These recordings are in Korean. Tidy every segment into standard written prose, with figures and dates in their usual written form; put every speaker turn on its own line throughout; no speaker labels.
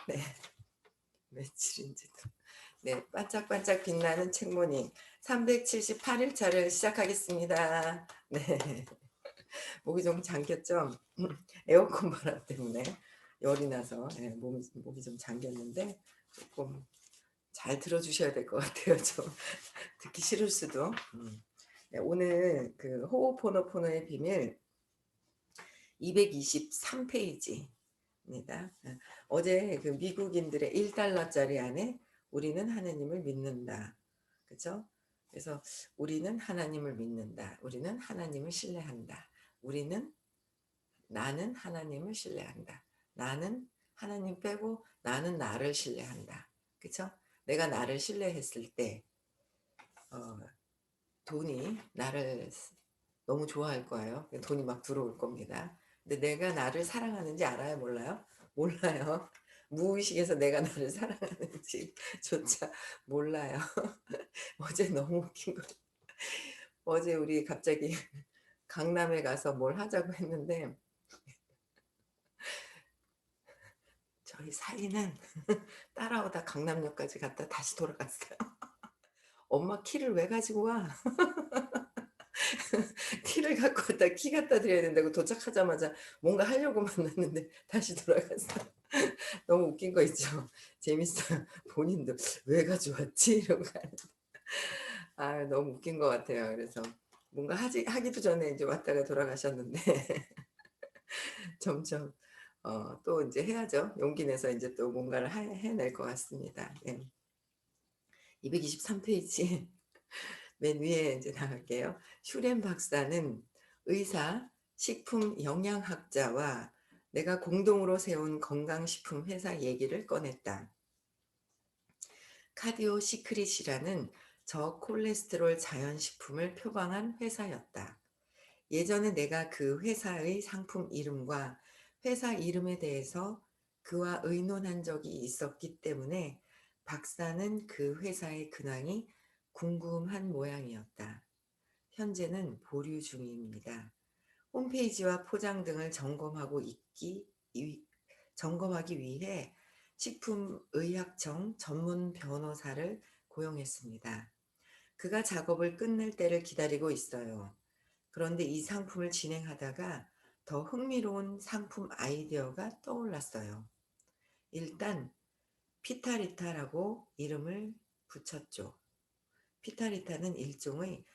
네. 며칠인지도. 네. 반짝반짝 빛나는 책모닝 378일 차를 시작하겠습니다. 네. 목이 좀 잠겼죠? 에어컨 바람 때문에 열이 나서 예 목이 좀 잠겼는데 쪼끔 잘 들어 주셔야 될 것 같아요 좀. 듣기 싫을 수도. 네 오늘 그 호오포노포노의 비밀 223 페이지입니다. 어제 그 미국인들의 1달러 짜리 안에 "우리는 하느님을 믿는다." 그죠? 그래서 "우리는 하나님을 믿는다. 우리는 하나님을 신뢰한다. 우리는 나는 하나님을 신뢰한다. 나는 하나님 빼고 나는 나를 신뢰한다." 그쵸? 내가 나를 신뢰했을 때 어 돈이 나를 너무 좋아할 거예요. 돈이 막 들어올 겁니다. 근데 내가 나를 사랑하는지 알아요? 몰라요? 몰라요. 무의식에서 내가 나를 사랑하는지 조차 몰라요. 어제 너무 웃긴 거 어제 우리 갑자기 강남에 가서 뭘 하자고 했는데 저희 사위는 따라오다 강남역까지 갔다 다시 돌아갔어요. "엄마 키를 왜 가지고 와?" 키를 갖고 왔다 키 갖다 드려야 된다고 도착하자마자 뭔가 하려고 만났는데 다시 돌아갔어요. 너무 웃긴 거 있죠. 재밌어요. 본인도 '왜 가져왔지?' 이러고 가는 아 너무 웃긴 것 같아요. 그래서 뭔가 하기도 전에 인제 왔다가 돌아가셨는데 점점 또 인제 해야죠. 용기 내서 인제 또 뭔가를 해낼 것 같습니다. 예. 223 페이지 맨 위에 인제 나갈게요. 슈렌 박사는 의사, 식품 영양학자와 내가 공동으로 세운 건강식품 회사 얘기를 꺼냈다. 카디오 시크릿이라는 저콜레스테롤 자연식품을 표방한 회사였다. 예전에 내가 그 회사의 상품 이름과 회사 이름에 대해서 그와 의논한 적이 있었기 때문에 박사는 그 회사의 근황이 궁금한 모양이었다. 현재는 보류 중입니다. 홈페이지와 포장 등을 점검하기 위해 식품의약청 전문 변호사를 고용했습니다. 그가 작업을 끝낼 때를 기다리고 있어요. 그런데 이 상품을 진행하다가 더 흥미로운 상품 아이디어가 떠올랐어요. 일단 피타리타라고 이름을 붙였죠. 피타리타는 일종의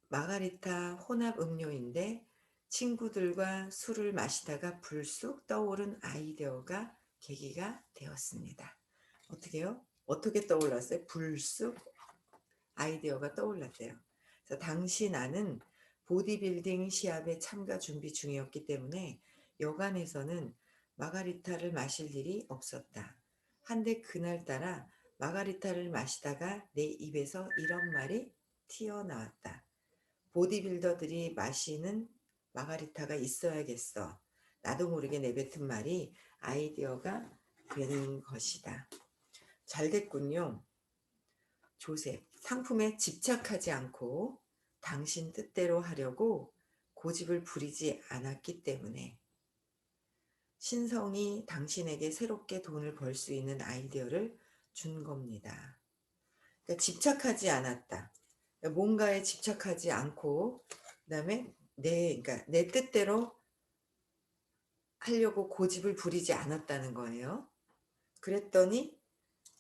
마가리타 혼합 음료인데 친구들과 술을 마시다가 불쑥 떠오른 아이디어가 계기가 되었습니다. 어떻게요? 어떻게 떠올랐어요? 불쑥 아이디어가 떠올랐대요. 그래서 당시 나는 보디빌딩 시합에 참가 준비 중이었기 때문에 여간에서는 마가리타를 마실 일이 없었다. 한데 그날따라 마가리타를 마시다가 내 입에서 이런 말이 튀어나왔다. 보디빌더들이 마시는 마가리타가 있어야겠어. 나도 모르게 내뱉은 말이 아이디어가 된 것이다. 잘 됐군요. 조셉, 상품에 집착하지 않고 당신 뜻대로 하려고 고집을 부리지 않았기 때문에 신성이 당신에게 새롭게 돈을 벌 수 있는 아이디어를 준 겁니다. 그러니까 집착하지 않았다. 그러니까 뭔가에 집착하지 않고 그다음에 그러니까 내 뜻대로 하려고 고집을 부리지 않았다는 거예요. 그랬더니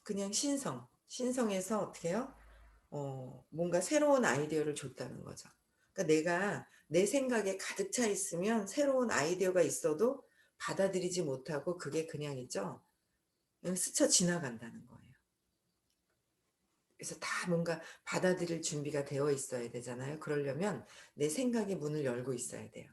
그냥 신성해서 어떻게 해요? 뭔가 새로운 아이디어를 줬다는 거죠. 그러니까 내가 내 생각에 가득 차 있으면 새로운 아이디어가 있어도 받아들이지 못하고 그게 그냥 있죠. 그냥 스쳐 지나간다는 거예요. 그래서 다 뭔가 받아들일 준비가 되어 있어야 되잖아요. 그러려면 내 생각의 문을 열고 있어야 돼요.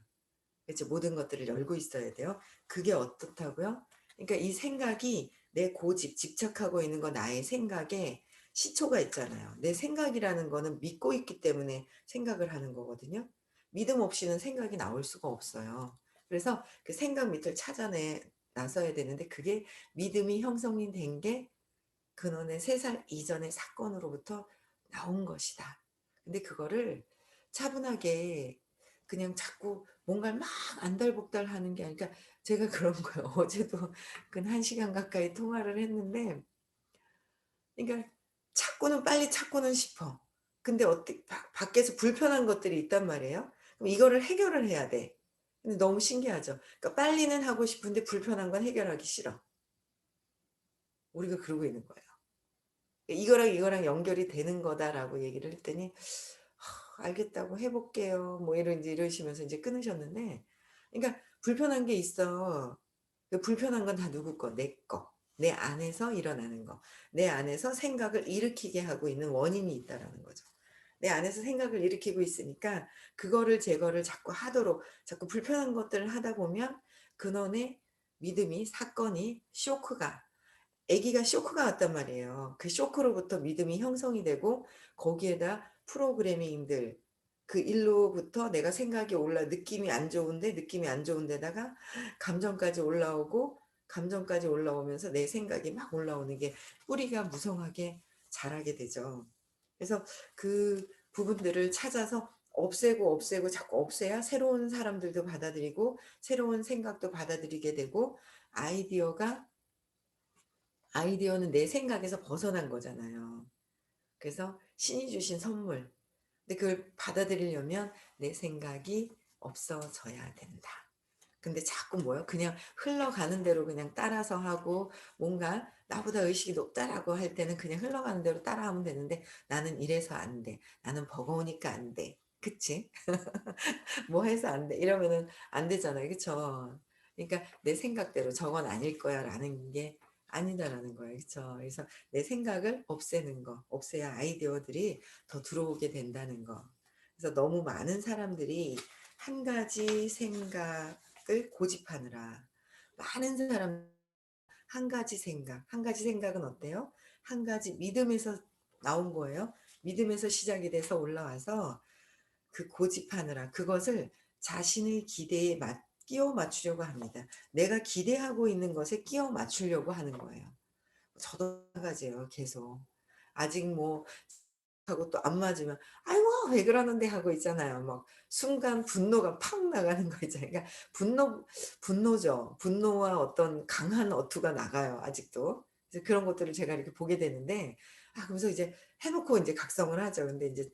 그죠? 모든 것들을 열고 있어야 돼요. 그게 어떻다고요? 그러니까 이 생각이 내 고집, 집착하고 있는 거 나의 생각에 시초가 있잖아요. 내 생각이라는 거는 믿고 있기 때문에 생각을 하는 거거든요. 믿음 없이는 생각이 나올 수가 없어요. 그래서 그 생각 밑을 찾아내 나서야 되는데 그게 믿음이 형성이 된 게 근원의 3살 이전의 사건으로부터 나온 것이다. 근데 그거를 차분하게 그냥 자꾸 뭔가를 막 안달복달 하는 게 아니라 제가 그런 거예요. 어제도 근 1 시간 가까이 통화를 했는데 그러니까 찾고는 빨리 찾고는 싶어. 근데 밖에서 불편한 것들이 있단 말이에요. 그럼 이거를 해결을 해야 돼. 근데 너무 신기하죠. 그러니까 빨리는 하고 싶은데 불편한 건 해결하기 싫어. 우리가 그러고 있는 거예요. "이거랑 이거랑 연결이 되는 거다."라고 얘기를 했더니 알겠다고 해 볼게요." 뭐 이러시면서 인제 끊으셨는데 그러니까 불편한 게 있어. 그 불편한 건 다 누구 거? 내 거. 내 안에서 일어나는 거. 내 안에서 생각을 일으키게 하고 있는 원인이 있다라는 거죠. 내 안에서 생각을 일으키고 있으니까 그거를 제거를 자꾸 하도록 자꾸 불편한 것들을 하다 보면 근원의 믿음이 사건이 쇼크가 아기가 쇼크가 왔단 말이에요. 그 쇼크로부터 믿음이 형성이 되고 거기에다 프로그래밍들 그 일로부터 내가 생각이 느낌이 안 좋은데 느낌이 안 좋은 데다가 감정까지 올라오고 감정까지 올라오면서 내 생각이 막 올라오는 게 뿌리가 무성하게 자라게 되죠. 그래서 그 부분들을 찾아서 없애고 자꾸 없애야 새로운 사람들도 받아들이고 새로운 생각도 받아들이게 되고 아이디어가 아이디어는 내 생각에서 벗어난 거잖아요. 그래서 신이 주신 선물. 근데 그걸 받아들이려면 내 생각이 없어져야 된다. 근데 자꾸 뭐요? 그냥 흘러가는 대로 그냥 따라서 하고 뭔가 나보다 의식이 높다라고 할 때는 그냥 흘러가는 대로 따라하면 되는데 '나는 이래서 안 돼. 나는 버거우니까 안 돼.' 그치? 뭐 해서 안 돼. 이러면은 안 되잖아요. 그쵸? 그러니까 '내 생각대로 저건 아닐 거야.'라는 게 아니다라는 거예요. 그쵸? 그래서 내 생각을 없애는 거. 없애야 아이디어들이 더 들어오게 된다는 거. 그래서 너무 많은 사람들이 한 가지 생각을 고집하느라 많은 사람 한 가지 생각은 어때요? 한 가지 믿음에서 나온 거예요. 믿음에서 시작이 돼서 올라와서 그 고집하느라 그것을 자신의 기대에 끼워 맞추려고 합니다. 내가 기대하고 있는 것에 끼워 맞추려고 하는 거예요. 저도 마찬가지예요 계속. 아직 뭐 하고 또 안 맞으면 "아이고 왜 그러는데." 하고 있잖아요. 막 순간 분노가 팍 나가는 거 있잖아요. 그러니까 분노죠. 분노와 어떤 강한 어투가 나가요 아직도. 그래서 그런 것들을 제가 이렇게 보게 되는데 그러면서 이제 해 놓고 인제 각성을 하죠. 근데 인제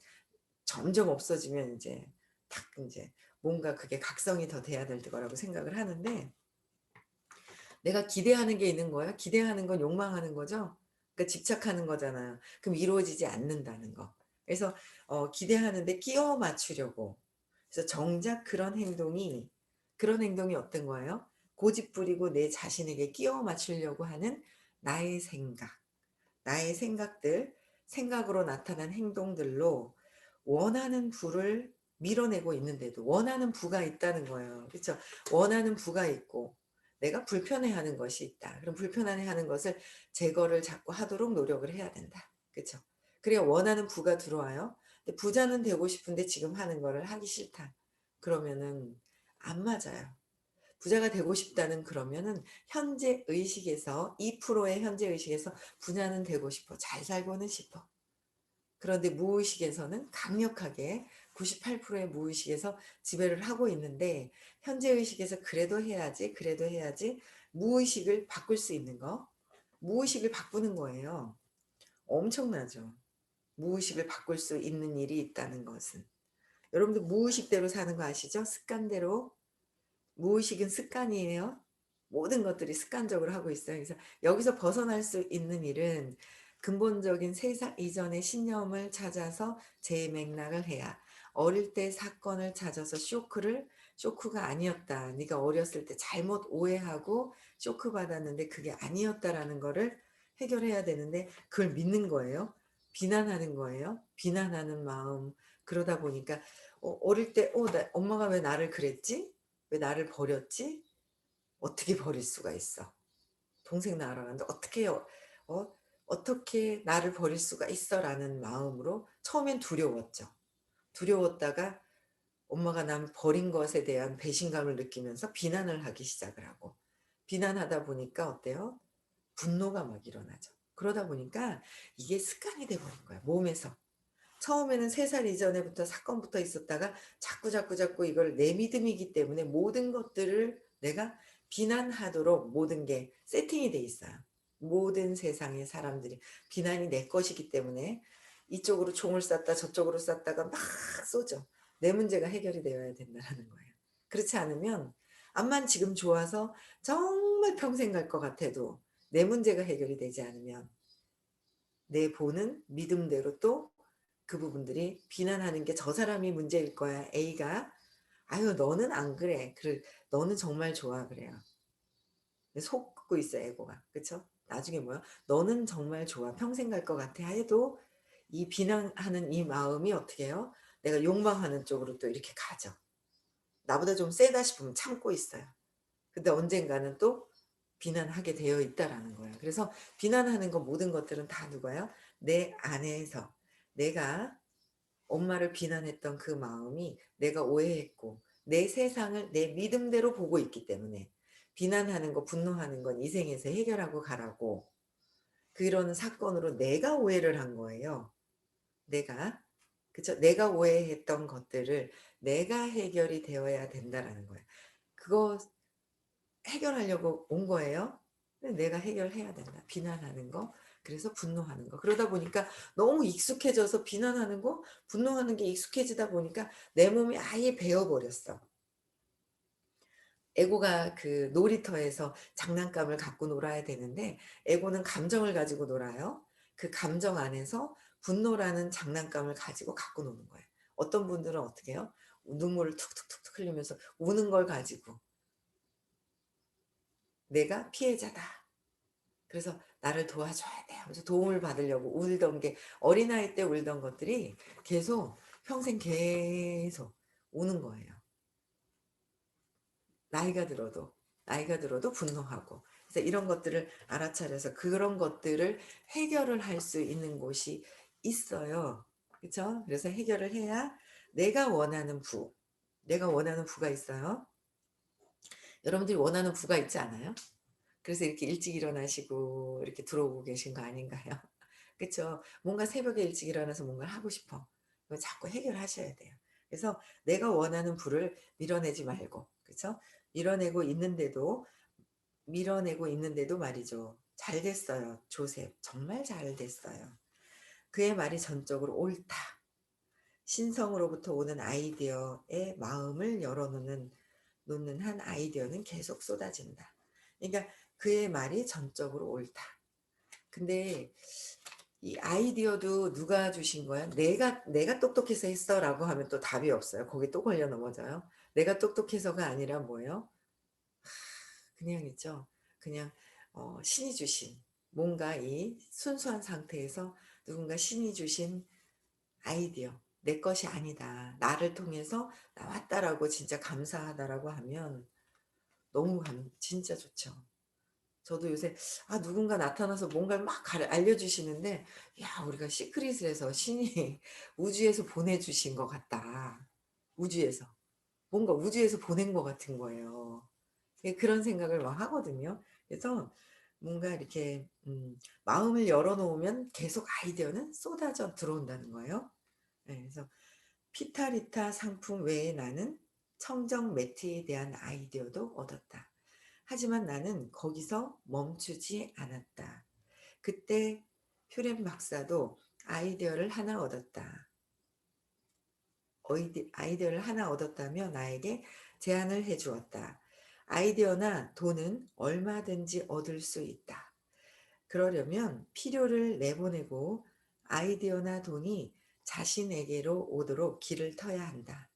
점점 없어지면 인제 탁 인제 뭔가 그게 각성이 더 돼야 될 거라고 생각을 하는데 내가 기대하는 게 있는 거야. 기대하는 건 욕망하는 거죠. 그러니까 집착하는 거잖아요. 그럼 이루어지지 않는다는 거. 그래서 기대하는데 끼워 맞추려고. 그래서 정작 그런 행동이 어떤 거예요? 고집 부리고 내 자신에게 끼워 맞추려고 하는 나의 생각. 나의 생각으로 나타난 행동들로 원하는 부를 밀어내고 있는데도 원하는 부가 있다는 거예요. 그쵸? 원하는 부가 있고 내가 불편해하는 것이 있다. 그럼 불편해하는 것을 제거를 자꾸 하도록 노력을 해야 된다. 그쵸? 그래야 원하는 부가 들어와요. 근데 부자는 되고 싶은데 지금 하는 거를 하기 싫다. 그러면은 안 맞아요. 부자가 되고 싶다는 그러면은 현재 의식에서 2%의 현재 의식에서 부자는 되고 싶어. 잘 살고는 싶어. 그런데 무의식에서는 강력하게 98%의 무의식에서 지배를 하고 있는데 현재 의식에서 그래도 해야지 무의식을 바꿀 수 있는 거. 무의식을 바꾸는 거예요. 엄청나죠. 무의식을 바꿀 수 있는 일이 있다는 것은. 여러분들 무의식대로 사는 거 아시죠? 습관대로. 무의식은 습관이에요. 모든 것들이 습관적으로 하고 있어요. 그래서 여기서 벗어날 수 있는 일은 근본적인 세상 이전의 신념을 찾아서 재맥락을 해야 어릴 때 사건을 찾아서 쇼크가 아니었다. 네가 어렸을 때 잘못 오해하고 쇼크 받았는데 그게 아니었다라는 거를 해결해야 되는데 그걸 믿는 거예요. 비난하는 거예요. 비난하는 마음. 그러다 보니까 어릴 때 엄마가 왜 나를 그랬지? 왜 나를 버렸지? 어떻게 버릴 수가 있어? 동생 낳으러 갔는데 어 어떻게 나를 버릴 수가 있어'라는 마음으로 처음엔 두려웠죠. 두려웠다가 엄마가 남 버린 것에 대한 배신감을 느끼면서 비난을 하기 시작을 하고 비난하다 보니까 어때요? 분노가 막 일어나죠. 그러다 보니까 이게 습관이 돼 버린 거야 몸에서. 처음에는 3살 이전에부터 사건부터 있었다가 자꾸 이걸 내 믿음이기 때문에 모든 것들을 내가 비난하도록 모든 게 세팅이 돼 있어요. 모든 세상의 사람들이 비난이 내 것이기 때문에 이쪽으로 총을 쐈다 저쪽으로 쐈다가 막 쏘죠. 내 문제가 해결이 되어야 된다라는 거예요. 그렇지 않으면 암만 지금 좋아서 정말 평생 갈 것 같아도 내 문제가 해결이 되지 않으면 내 보는 믿음대로 또 그 부분들이 비난하는 게 '저 사람이 문제일 거야. A가. 아유 너는 안 그래. 너는 정말 좋아.' 그래요. 속고 있어요 에고가. 그쵸? 나중에 뭐야? "너는 정말 좋아. 평생 갈 것 같아." 해도 이 비난하는 이 마음이 어떻게 해요? 내가 욕망하는 쪽으로 또 이렇게 가죠. 나보다 좀 세다 싶으면 참고 있어요. 근데 언젠가는 또 비난하게 되어 있다라는 거예요. 그래서 비난하는 거 모든 것들은 다 누가요? 내 안에서 내가 엄마를 비난했던 그 마음이 내가 오해했고 내 세상을 내 믿음대로 보고 있기 때문에 비난하는 거 분노하는 건 이 생에서 해결하고 가라고 그런 사건으로 내가 오해를 한 거예요. 내가. 그쵸? 내가 오해했던 것들을 내가 해결이 되어야 된다라는 거예요. 그거 해결하려고 온 거예요. 근데 내가 해결해야 된다. 비난하는 거. 그래서 분노하는 거. 그러다 보니까 너무 익숙해져서 비난하는 거, 분노하는 게 익숙해지다 보니까 내 몸이 아예 배어 버렸어. 에고가 그 놀이터에서 장난감을 갖고 놀아야 되는데 에고는 감정을 가지고 놀아요. 그 감정 안에서 분노라는 장난감을 가지고 갖고 노는 거예요. 어떤 분들은 어떻게 해요? 눈물을 툭툭툭툭 흘리면서 우는 걸 가지고 '내가 피해자다. 그래서 나를 도와줘야 돼.' 하면서 도움을 받으려고 울던 게 어린아이 때 울던 것들이 계속 평생 계속 우는 거예요. 나이가 들어도. 나이가 들어도 분노하고. 그래서 이런 것들을 알아차려서 그런 것들을 해결을 할 수 있는 곳이 있어요. 그쵸? 그래서 해결을 해야 내가 원하는 부가 있어요. 여러분들이 원하는 부가 있지 않아요? 그래서 이렇게 일찍 일어나시고 이렇게 들어오고 계신 거 아닌가요? 그쵸? 뭔가 새벽에 일찍 일어나서 뭔가를 하고 싶어. 그거 자꾸 해결하셔야 돼요. 그래서 내가 원하는 부를 밀어내지 말고, 그쵸? 밀어내고 있는데도, 밀어내고 있는데도 말이죠. 잘 됐어요. 조셉. 정말 잘 됐어요. 그의 말이 전적으로 옳다. 신성으로부터 오는 아이디어의 마음을 놓는 한 아이디어는 계속 쏟아진다. 그러니까 그의 말이 전적으로 옳다. 근데 이 아이디어도 누가 주신 거야? "내가 똑똑해서 했어."라고 하면 또 답이 없어요. 거기 또 걸려 넘어져요. 내가 똑똑해서가 아니라 뭐예요? 그냥 있죠. 그냥 신이 주신 뭔가 이 순수한 상태에서 누군가 신이 주신 아이디어 '내 것이 아니다. 나를 통해서 나왔다.'라고 진짜 감사하다라고 하면 너무 진짜 좋죠. 저도 요새 누군가 나타나서 뭔가를 막 알려주시는데 '야 우리가 시크릿을 해서 신이 우주에서 보내주신 것 같다. 우주에서. 뭔가 우주에서 보낸 것 같은 거예요.' 예 그런 생각을 막 하거든요. 그래서 뭔가 이렇게 마음을 열어 놓으면 계속 아이디어는 쏟아져 들어온다는 거예요. 예 그래서 피타리타 상품 외에 나는 청정 매트에 대한 아이디어도 얻었다. 하지만 나는 거기서 멈추지 않았다. 그때 퓨렌 박사도 아이디어를 하나 얻었다. 아이디어를 하나 얻었다며 나에게 제안을 해 주었다. 아이디어나 돈은 얼마든지 얻을 수 있다. 그러려면 필요를 내보내고 아이디어나 돈이 자신에게로 오도록 길을 터야 한다.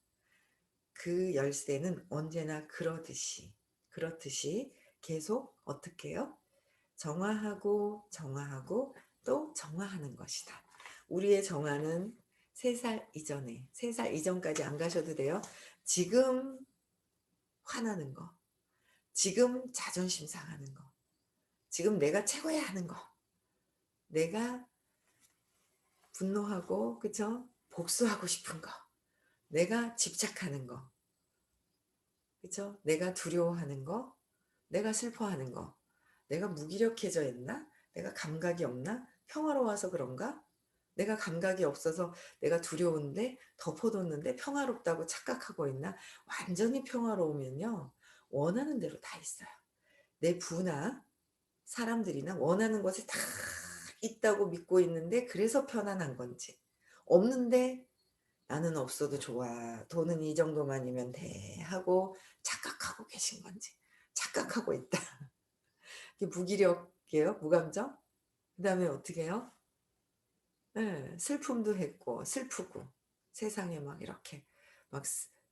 그 열쇠는 언제나 그렇듯이 계속 어떻게 해요? 정화하고 또 정화하는 것이다. 우리의 정화는 3살 이전까지 안 가셔도 돼요. 지금 화나는 거, 지금 자존심 상하는 거, 지금 내가 최고야 하는 거, 내가 분노하고 그쵸? 복수하고 싶은 거, 내가 집착하는 거, 그쵸? 내가 두려워하는 거, 내가 슬퍼하는 거, 내가 무기력해져 있나? 내가 감각이 없나? 평화로워서 그런가? 내가 감각이 없어서 내가 두려운데 덮어뒀는데 평화롭다고 착각하고 있나? 완전히 평화로우면요. 원하는 대로 다 있어요. 내 부나 사람들이나 원하는 것이 다 있다고 믿고 있는데 그래서 편안한 건지, 없는데 '나는 없어도 좋아. 돈은 이 정도만이면 돼.' 하고 착각하고 계신 건지. 착각하고 있다. 이게 무기력이에요, 무감정. 그다음에 어떻게 해요? 예. 슬픔도 했고 슬프고 세상에 막 이렇게 막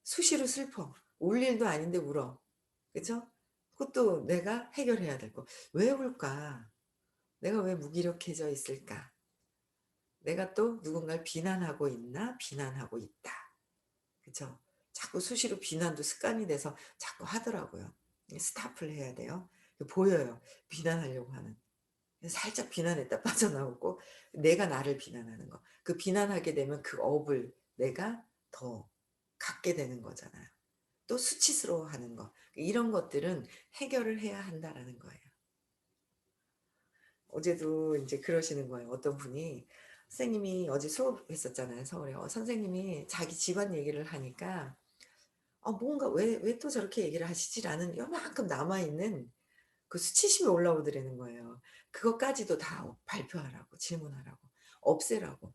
수시로 슬퍼. 울 일도 아닌데 울어. 그죠? 그것도 내가 해결해야 되고. '왜 울까? 내가 왜 무기력해져 있을까? 내가 또 누군가를 비난하고 있나? 비난하고 있다.' 그죠? 자꾸 수시로 비난도 습관이 돼서 자꾸 하더라고요. 스탑을 해야 돼요. 보여요, 비난하려고 하는. 살짝 비난했다 빠져나오고 내가 나를 비난하는 거. 그 비난하게 되면 그 업을 내가 더 갖게 되는 거잖아요. 또 수치스러워하는 거. 이런 것들은 해결을 해야 한다라는 거예요. 어제도 인제 그러시는 거예요. 어떤 분이 선생님이 어제 수업했었잖아요, 서울에. 선생님이 자기 집안 얘기를 하니까 뭔가 '왜 또 저렇게 얘기를 하시지?'라는 요만큼 남아 있는 그 수치심이 올라오더라는 거예요. 그것까지도 다 발표하라고, 질문하라고, 없애라고.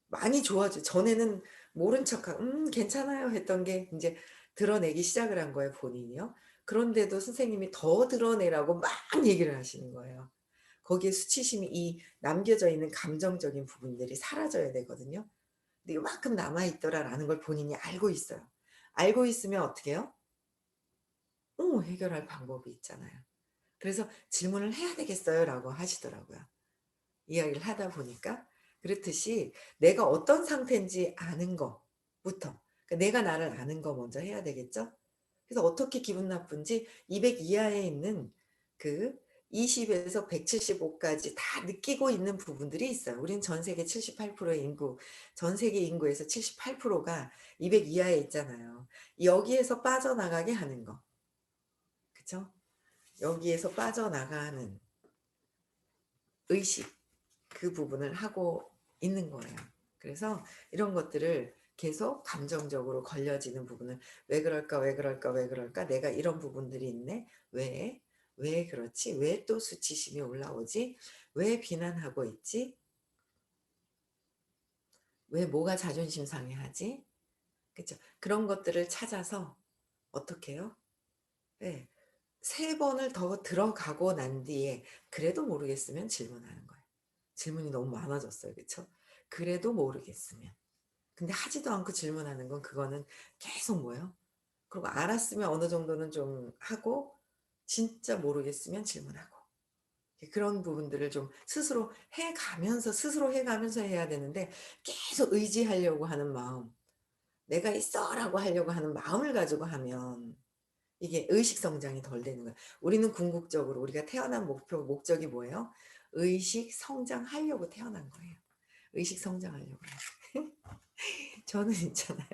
많이 좋아져. 전에는 모른 척하고 괜찮아요." 했던 게 인제 드러내기 시작을 한 거예요, 본인이요. 그런데도 선생님이 더 드러내라고 막 얘기를 하시는 거예요. 거기에 수치심이, 이 남겨져 있는 감정적인 부분들이 사라져야 되거든요. 근데 '요만큼 남아 있더라.'라는 걸 본인이 알고 있어요. 알고 있으면 어떻게 해요? 해결할 방법이 있잖아요. 그래서 "질문을 해야 되겠어요."라고 하시더라고요. 이야기를 하다 보니까. 그렇듯이 내가 어떤 상태인지 아는 거부터, 그러니까 내가 나를 아는 거 먼저 해야 되겠죠? 그래서 어떻게 기분 나쁜지 200 이하에 있는 그 20 에서 175 까지 다 느끼고 있는 부분들이 있어요. 우린 전 세계 78%의 인구, 전 세계 인구에서 78%가 200 이하에 있잖아요. 여기에서 빠져나가게 하는 거. 그쵸? 여기에서 빠져나가는 의식, 그 부분을 하고 있는 거예요. 그래서 이런 것들을 계속 감정적으로 걸려지는 부분을 '왜 그럴까? 왜 그럴까? 왜 그럴까? 내가 이런 부분들이 있네. 왜? 왜 그렇지? 왜 또 수치심이 올라오지? 왜 비난하고 있지? 왜 뭐가 자존심 상해하지?' 그죠? 그런 것들을 찾아서 어떻게 해요? 예. 3 번을 더 들어가고 난 뒤에 그래도 모르겠으면 질문하는 거예요. 질문이 너무 많아졌어요. 그쵸? 그래도 모르겠으면. 근데 하지도 않고 질문하는 건, 그거는 계속 뭐예요? 그리고 알았으면 어느 정도는 좀 하고 진짜 모르겠으면 질문하고. 그런 부분들을 좀 스스로 해 가면서, 스스로 해 가면서 해야 되는데, 계속 의지하려고 하는 마음, '내가 있어.'라고 하려고 하는 마음을 가지고 하면 이게 의식 성장이 덜 되는 거예요. 우리는 궁극적으로 우리가 태어난 목적이 뭐예요? 의식 성장하려고 태어난 거예요. 의식 성장하려고요. 저는 있잖아요.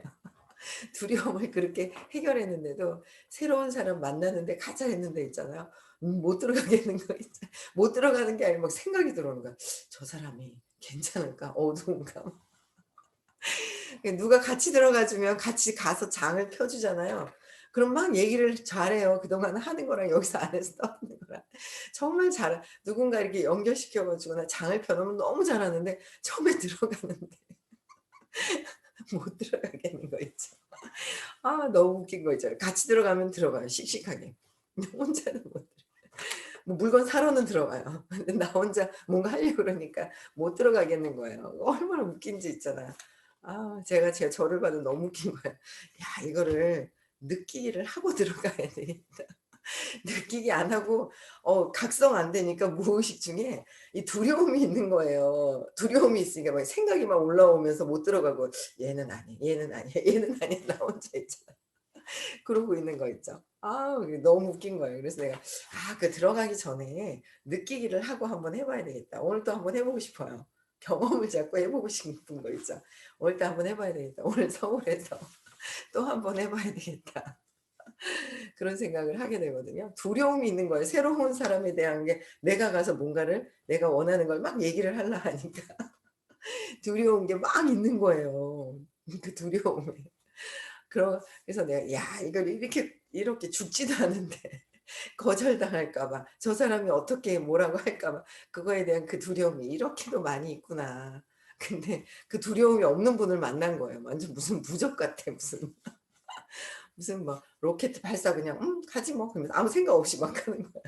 두려움을 그렇게 해결했는데도 새로운 사람 만나는데 가자 했는데 있잖아요. 못 들어가겠는 거 있잖아요. 못 들어가는 게 아니라 막 생각이 들어오는 거야. '저 사람이 괜찮을까? 어두운가?' 누가 같이 들어가 주면 같이 가서 장을 펴 주잖아요. 그럼 막 얘기를 잘해요. 그동안 하는 거랑 여기서 안에서 떠드는 거랑. 정말 누군가 이렇게 연결시켜 가지고나 장을 펴 놓으면 너무 잘하는데 처음에 들어가는데 못 들어가겠는 거 있죠. 너무 웃긴 거 있잖아요. 같이 들어가면 들어가요, 씩씩하게. 근데 혼자는 못 들어가요. 뭐 물건 사러는 들어가요. 근데 나 혼자 뭔가 하려고 그러니까 못 들어가겠는 거예요. 얼마나 웃긴지 있잖아요. 제가 저를 봐도 너무 웃긴 거예요. '야, 이거를 느끼기를 하고 들어가야 되겠다.' 느끼기 안 하고 각성 안 되니까 무의식 중에 이 두려움이 있는 거예요. 두려움이 있으니까 막 생각이 막 올라오면서 못 들어가고 '얘는 아니야. 얘는 아니야. 얘는 아니야.' 나 혼자 있잖아. 그러고 있는 거 있죠. 그게 너무 웃긴 거예요. 그래서 내가 그 들어가기 전에 느끼기를 하고 한번 해 봐야 되겠다. 오늘 또 한번 해 보고 싶어요. 경험을 자꾸 해 보고 싶은 거 있죠. 오늘 또 한번 해 봐야 되겠다. 오늘 서울에서 또 한번 해 봐야 되겠다. 그런 생각을 하게 되거든요. 두려움이 있는 거예요. 새로운 사람에 대한 게, 내가 가서 뭔가를 내가 원하는 걸 막 얘기를 하려 하니까. 두려운 게 막 있는 거예요. 그 두려움에. 그래서 내가 '야 이걸 이렇게 죽지도 않은데 거절당할까 봐. 저 사람이 어떻게 뭐라고 할까 봐. 그거에 대한 그 두려움이 이렇게도 많이 있구나.' 근데 그 두려움이 없는 분을 만난 거예요. 완전 무슨 부적 같아. 무슨 막 로켓 발사 그냥 가지 뭐.' 그러면서 아무 생각 없이 막 가는 거야.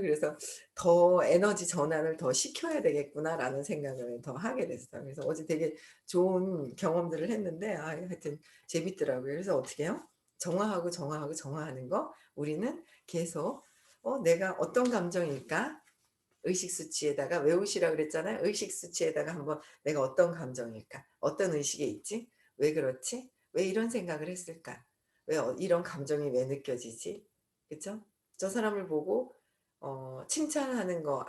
그래서 '더 에너지 전환을 더 시켜야 되겠구나.'라는 생각을 더 하게 됐어요. 그래서 어제 되게 좋은 경험들을 했는데 하여튼 재밌더라고요. 그래서 어떻게 해요? 정화하고, 정화하고, 정화하는 거 우리는 계속 '내가 어떤 감정일까?' 의식 수치에다가 외우시라 그랬잖아요. 의식 수치에다가 한번 '내가 어떤 감정일까? 어떤 의식에 있지? 왜 그렇지? 왜 이런 생각을 했을까? 왜 이런 감정이 왜 느껴지지?' 그쵸? 저 사람을 보고 칭찬하는 거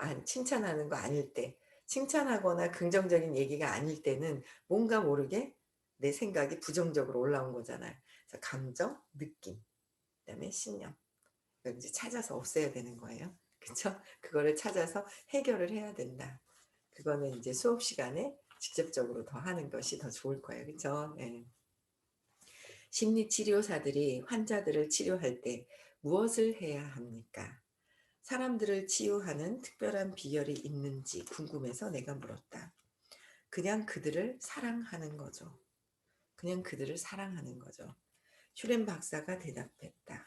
아닐 때, 칭찬하거나 긍정적인 얘기가 아닐 때는 뭔가 모르게 내 생각이 부정적으로 올라온 거잖아요. 그래서 감정, 느낌, 그다음에 신념. 그걸 인제 찾아서 없애야 되는 거예요. 그쵸? 그거를 찾아서 해결을 해야 된다. 그거는 인제 수업 시간에 직접적으로 더 하는 것이 더 좋을 거예요. 그쵸? 예. 심리 치료사들이 환자들을 치료할 때 무엇을 해야 합니까? 사람들을 치유하는 특별한 비결이 있는지 궁금해서 내가 물었다. 그냥 그들을 사랑하는 거죠. 그냥 그들을 사랑하는 거죠. 슈렌 박사가 대답했다.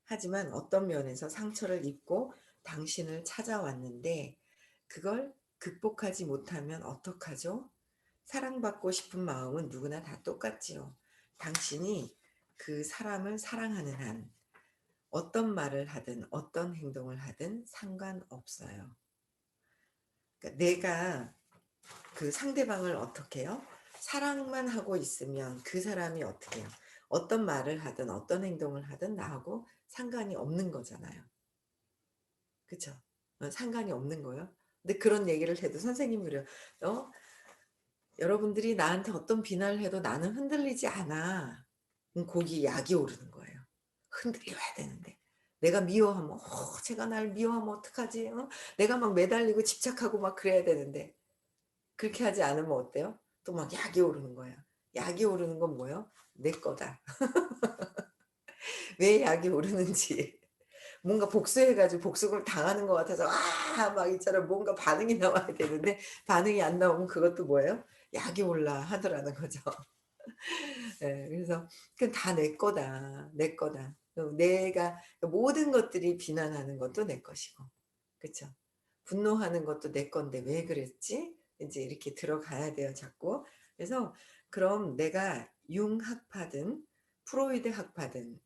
하지만 어떤 면에서 상처를 입고 당신을 찾아왔는데 그걸 극복하지 못하면 어떡하죠? 사랑받고 싶은 마음은 누구나 다 똑같지요. 당신이 그 사람을 사랑하는 한 어떤 말을 하든 어떤 행동을 하든 상관없어요. 그러니까 내가 그 상대방을 어떻게 해요? 사랑만 하고 있으면 그 사람이 어떻게 해요? 어떤 말을 하든 어떤 행동을 하든 나하고 상관이 없는 거잖아요. 그쵸? 상관이 없는 거예요. 근데 그런 얘기를 해도 선생님이 그래요. "어 여러분들이 나한테 어떤 비난을 해도 나는 흔들리지 않아." 거기에 약이 오르는 거예요. 흔들려야 되는데. 내가 미워하면 '쟤가 날 미워하면 어떡하지? 내가 막 매달리고 집착하고 막 그래야 되는데.' 그렇게 하지 않으면 어때요? 또 막 약이 오르는 거야. 약이 오르는 건 뭐예요? 내 거다. 왜 약이 오르는지 뭔가 복수해 가지고 복수를 당하는 것 같아서 막 이처럼 뭔가 반응이 나와야 되는데 반응이 안 나오면 그것도 뭐예요? 약이 올라 하더라는 거죠. 예. 그래서 그건 다 내 거다. 내 거다. 내가 모든 것들이 비난하는 것도 내 것이고. 그쵸? 분노하는 것도 내 건데 '왜 그랬지?' 인제 이렇게 들어가야 돼요 자꾸. 그래서 그럼 내가 융 학파든 프로이드 학파든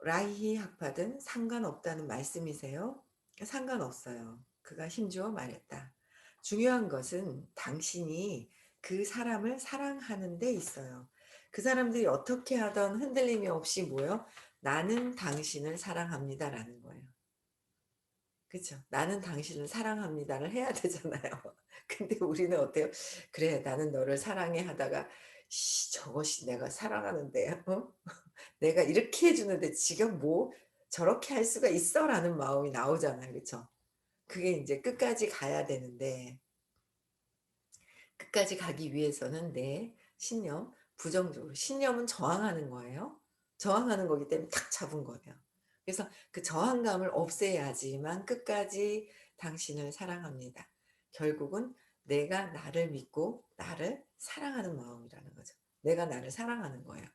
라이히 학파든 상관없다는 말씀이세요? 상관없어요. 그가 힘주어 말했다. 중요한 것은 당신이 그 사람을 사랑하는 데 있어요. 그 사람들이 어떻게 하든 흔들림이 없이 뭐요? "나는 당신을 사랑합니다."라는 거예요. 그쵸. "나는 당신을 사랑합니다."를 해야 되잖아요. 근데 우리는 어때요? "그래 나는 너를 사랑해." 하다가 저것이 내가 사랑하는데 내가 이렇게 해 주는데 지가 뭐 저렇게 할 수가 있어?'라는 마음이 나오잖아요. 그쵸? 그게 인제 끝까지 가야 되는데 끝까지 가기 위해서는 내 신념, 부정적으로 신념은 저항하는 거예요. 저항하는 거기 때문에 탁 잡은 거예요. 그래서 그 저항감을 없애야지만 끝까지 당신을 사랑합니다. 결국은 내가 나를 믿고 나를 사랑하는 마음이라는 거죠. 내가 나를 사랑하는 거예요.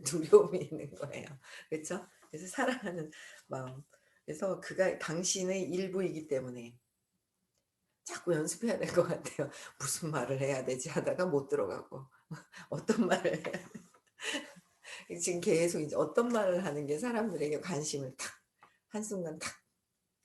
두려움이 있는 거예요. 그쵸? 그래서 사랑하는 마음. 그래서 그가 당신의 일부이기 때문에 자꾸 연습해야 될 것 같아요. '무슨 말을 해야 되지?' 하다가 못 들어가고 '어떤 말을 해야' 지금 계속 이제 어떤 말을 하는 게 사람들에게 관심을 탁 한순간 탁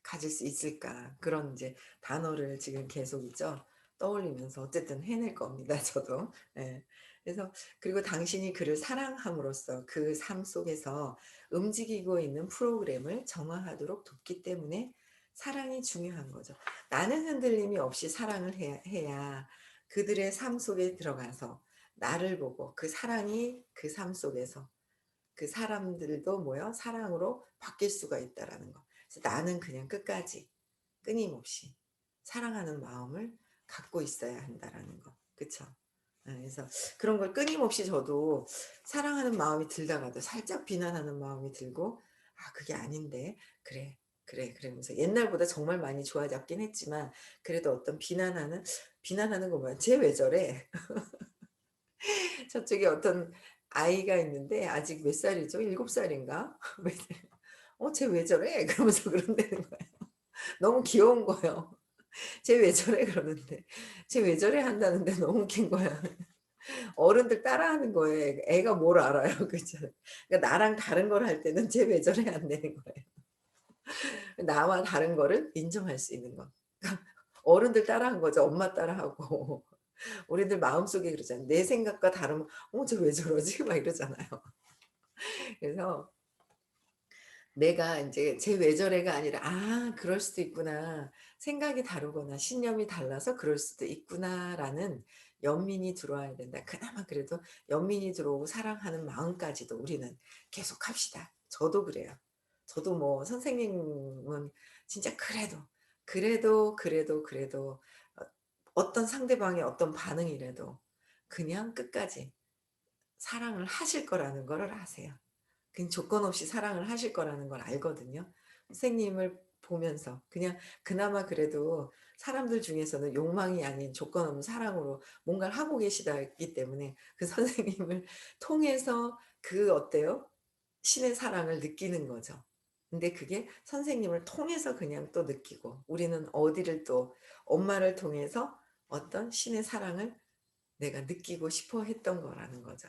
가질 수 있을까 그런 인제 단어를 지금 계속 있죠. 떠올리면서 어쨌든 해낼 겁니다 저도. 예. 그래서 그리고 당신이 그를 사랑함으로써 그 삶 속에서 움직이고 있는 프로그램을 정화하도록 돕기 때문에 사랑이 중요한 거죠. 나는 흔들림이 없이 사랑을 해야 그들의 삶 속에 들어가서 나를 보고 그 사랑이 그 삶 속에서 그 사람들도 뭐요? 사랑으로 바뀔 수가 있다라는 거. 그래서 나는 그냥 끝까지 끊임없이 사랑하는 마음을 갖고 있어야 한다라는 거. 그쵸? 그래서 그런 걸 끊임없이 저도 사랑하는 마음이 들다가도 살짝 비난하는 마음이 들고 '아 그게 아닌데. 그래, 그래.' 그러면서 옛날보다 정말 많이 좋아졌긴 했지만 그래도 어떤 비난하는 거 뭐야 '쟤 왜 저래?' 저쪽에 어떤 아이가 있는데 아직 몇 살이죠? 7 살인가? 왜 쟤 왜 저래?' 그러면서 그런다는 거예요. 너무 귀여운 거예요. "쟤 왜 저래?" 그러는데 "쟤 왜 저래?" 한다는데 너무 웃긴 거야. 어른들 따라하는 거에 애가 뭘 알아요. 그렇잖아요. 그러니까 나랑 다른 걸 할 때는 "쟤 왜 저래?" 안 되는 거예요. 나와 다른 거를 인정할 수 있는 거. 그러니까 어른들 따라한 거죠. 엄마 따라하고. 우리들 마음속에 그러잖아요. 내 생각과 다르면 쟤 왜 저러지?" 막 이러잖아요. 그래서 내가 인제 '쟤 왜 저래?'가 아니라 '아 그럴 수도 있구나. 생각이 다르거나 신념이 달라서 그럴 수도 있구나.'라는 연민이 들어와야 된다. 그나마 그래도 연민이 들어오고 사랑하는 마음까지도 우리는 계속합시다. 저도 그래요. 저도 뭐 선생님은 진짜 그래도 어떤 상대방의 어떤 반응이라도 그냥 끝까지 사랑을 하실 거라는 거를 아세요. 그냥 조건 없이 사랑을 하실 거라는 걸 알거든요. 선생님을 보면서 그냥 그나마 그래도 사람들 중에서는 욕망이 아닌 조건 없는 사랑으로 뭔가를 하고 계시다기 때문에 그 선생님을 통해서 그 어때요? 신의 사랑을 느끼는 거죠. 근데 그게 선생님을 통해서 그냥 또 느끼고 우리는 어디를 또 엄마를 통해서 어떤 신의 사랑을 내가 느끼고 싶어 했던 거라는 거죠.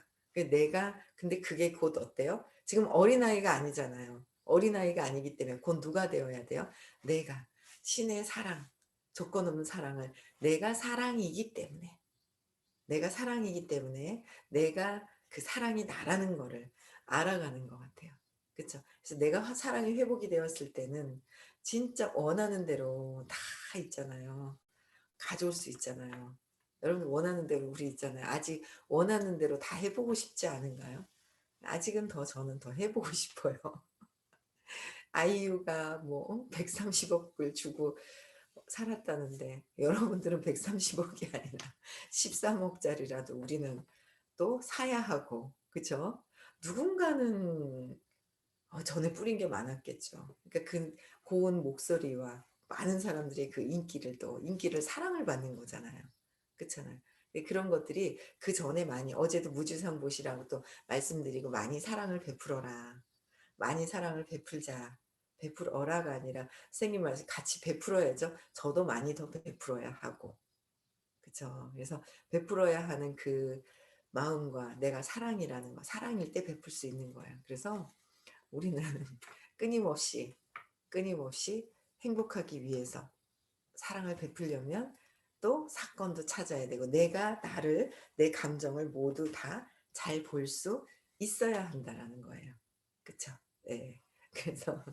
내가 근데 그게 곧 어때요? 지금 어린아이가 아니잖아요. 어린아이가 아니기 때문에 곧 누가 되어야 돼요? 내가 신의 사랑, 조건 없는 사랑을 내가 사랑이기 때문에, 내가 사랑이기 때문에 내가 그 사랑이 나라는 거를 알아가는 것 같아요. 그쵸? 그래서 내가 사랑이 회복이 되었을 때는 진짜 원하는 대로 다 있잖아요. 가져올 수 있잖아요. 여러분 원하는 대로 우리 있잖아요. 아직 원하는 대로 다 해 보고 싶지 않은가요? 아직은 더 저는 더 해 보고 싶어요. 아이유가 뭐 130억 불 주고 살았다는데 여러분들은 130억 이 아니라 13억 짜리라도 우리는 또 사야 하고 그쵸? 누군가는 전에 뿌린 게 많았겠죠. 그러니까 그 고운 목소리와 많은 사람들의 그 인기를 사랑을 받는 거잖아요. 그렇잖아요. 예 그런 것들이 그전에 많이 어제도 무주상 보시라고 또 말씀드리고 "많이 사랑을 베풀어라. 많이 사랑을 베풀자." 베풀어라가 아니라 선생님 말씀 같이 베풀어야죠. 저도 많이 더 베풀어야 하고. 그쵸. 그래서 베풀어야 하는 그 마음과 내가 사랑이라는 거 사랑일 때 베풀 수 있는 거예요. 그래서 우리는 끊임없이, 끊임없이 행복하기 위해서 사랑을 베풀려면 또 사건도 찾아야 되고 내 감정을 모두 다 잘 볼 수 있어야 한다라는 거예요. 그쵸? 예. 그래서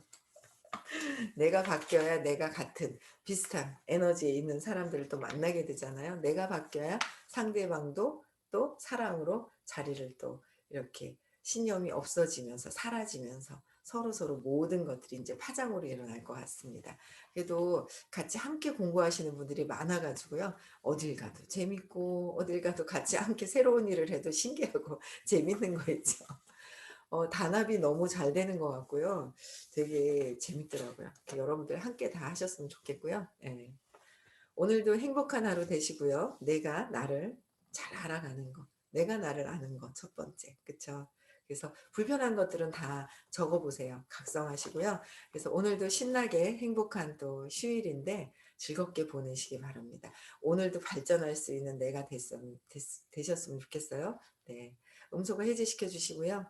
내가 바뀌어야 내가 같은 비슷한 에너지에 있는 사람들을 또 만나게 되잖아요. 내가 바뀌어야 상대방도 또 사랑으로 자리를 또 이렇게 신념이 없어지면서 사라지면서 서로서로 모든 것들이 인제 파장으로 일어날 것 같습니다. 그래도 같이 함께 공부하시는 분들이 많아 가지고요. 어딜 가도 재밌고 어딜 가도 같이 함께 새로운 일을 해도 신기하고 재밌는 거 있죠. 단합이 너무 잘 되는 것 같고요. 되게 재밌더라고요. 여러분들 함께 다 하셨으면 좋겠고요. 예. 오늘도 행복한 하루 되시고요. 내가 나를 잘 알아가는 거. 내가 나를 아는 거 첫 번째. 그쵸? 그래서 불편한 것들은 다 적어 보세요. 각성하시고요. 그래서 오늘도 신나게 행복한 또 휴일인데 즐겁게 보내시기 바랍니다. 오늘도 발전할 수 있는 내가 되셨으면 좋겠어요. 네. 음소거 해제시켜 주시고요.